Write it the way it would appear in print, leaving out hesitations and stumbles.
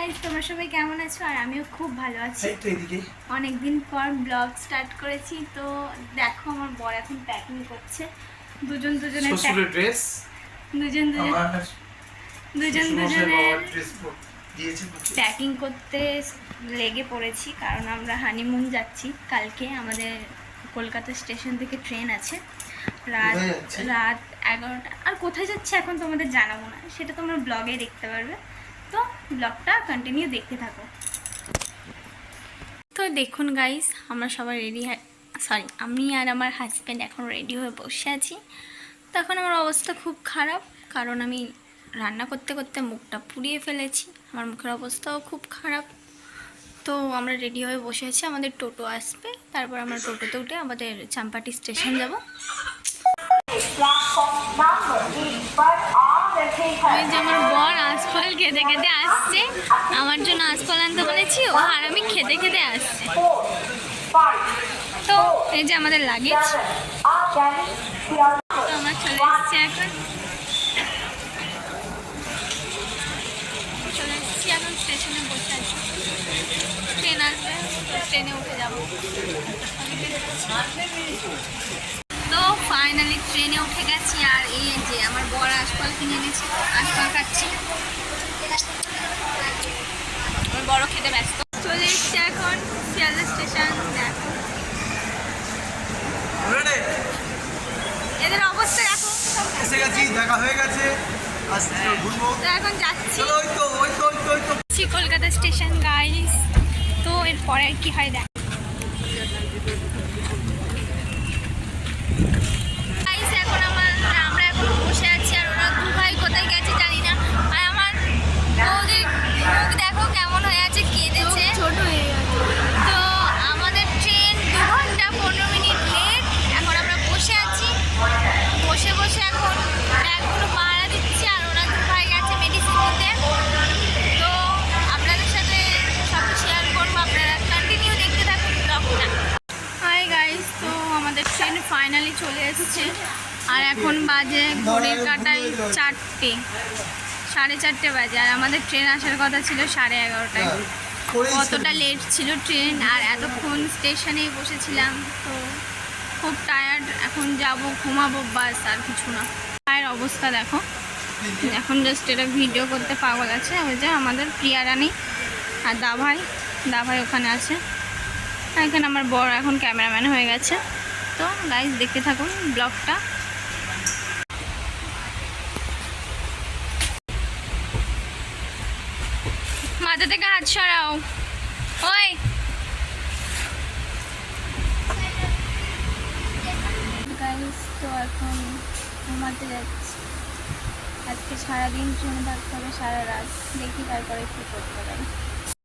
Guys, তোমরা সবাই কেমন আছো? আর আমিও খুব ভালো আছি। অনেকদিন পর ব্লগ স্টার্ট করেছি। তো দেখো, আমার বর এখন প্যাকিং করছে। দুজনের ড্রেস, দুজনের প্যাকিং করতে লেগে পড়েছি, কারণ আমরা হানিমুন যাচ্ছি কালকে। আমাদের কলকাতা স্টেশন থেকে ট্রেন আছে রাত 11টা। আর কোথায় যাচ্ছে এখন তোমাদের জানাবো না, সেটা তোমরা ব্লগে দেখতে পারবে। তো ব্লগটা কন্টিনিউ দেখতে থাকো। তো দেখুন গাইস, আমরা সবাই রেডি, আমি আর আমার হাজব্যান্ড এখন রেডি হয়ে বসে আছি। তো এখন আমার অবস্থা খুব খারাপ, কারণ আমি রান্না করতে করতে মুখটা পুড়িয়ে ফেলেছি। আমার মুখের অবস্থাও খুব খারাপ। তো আমরা রেডি হয়ে বসে আছি, আমাদের টোটো আসবে, তারপর আমরা টোটোতে উঠে আমাদের চাম্পাটি স্টেশন যাব। আমার বর আঁশফল খেতে খেতে আসছে, আমার জন্য আঁশফল আনতে বলেছি, ও আর আমি খেতে খেতে আসছে। তো এই যে আমাদের লাগেজ, আমরা চলে এসেছি এখন স্টেশনে বসে আছি। ট্রেন আসবে, ট্রেনে উঠে যাবো। তো ফাইনালি ট্রেনে উঠে গেছি। আর এই যে আমার বড় আঁশফল কিনে এনেছি, আঁশফল খাচ্ছি। আমার বড় খেতে ব্যস্ত। চলে এসছি এখন শিয়ালদা স্টেশন। দেখো এদের অবস্থা, দেখো এসে গেছি, দেখা হয়ে গেছে। তো এখন যাচ্ছি কলকাতা স্টেশন গাইস। তো এরপরে আর কি হয় দেখ। এখন আমরা এখন বসে আছি, আর ওরা দু ভাই কোথায় গেছে জানি না। আর আমার ওদের মুখ দেখো কেমন হয়ে আছে, কেঁদেছে। ছোট হয়ে গেছে। তো আমাদের ট্রেন 2 ঘন্টা 15 মিনিট লেট। এখন আমরা বসে আছি, বসে বসে এখন ব্যাগগুলো পাহারা দিচ্ছি। আর ওরা দু ভাই গেছে মেডিসিন নিতে। তো আপনাদের সাথে সব শেয়ার করবো, আপনারা কন্টিনিউ দেখতে থাকুন ব্লগটা। হাই গাইস, তো আমাদের ট্রেন ফাইনালি চলে এসেছে। আর এখন বাজে ঘড়ির কাঁটায় 4টে, 4:30 বাজে। আর আমাদের ট্রেন আসার কথা ছিল 11:30টায়। কতটা লেট ছিল ট্রেন, আর এতক্ষণ স্টেশনেই বসেছিলাম। তো খুব টায়ার্ড, এখন যাব ঘুমাবো, বাস আর কিছু না। পায়ের অবস্থা দেখো, এখন জাস্ট এটা ভিডিও করতে পাগল আছে। ওই যে আমাদের প্রিয়া রানী আর দাভাই ওখানে আছে। এখানে আমার বড় এখন ক্যামেরাম্যান হয়ে গেছে। তো গাইস দেখতে থাকুন ব্লগটা। মাথা থেকে হাত সরাও। ওই গাইস, তো এখন ঘুমাতে যাচ্ছি। আজকে সারাদিন ট্রেনে থাকতে হবে, সারা রাত। দেখি তারপরে কি করতে পারি।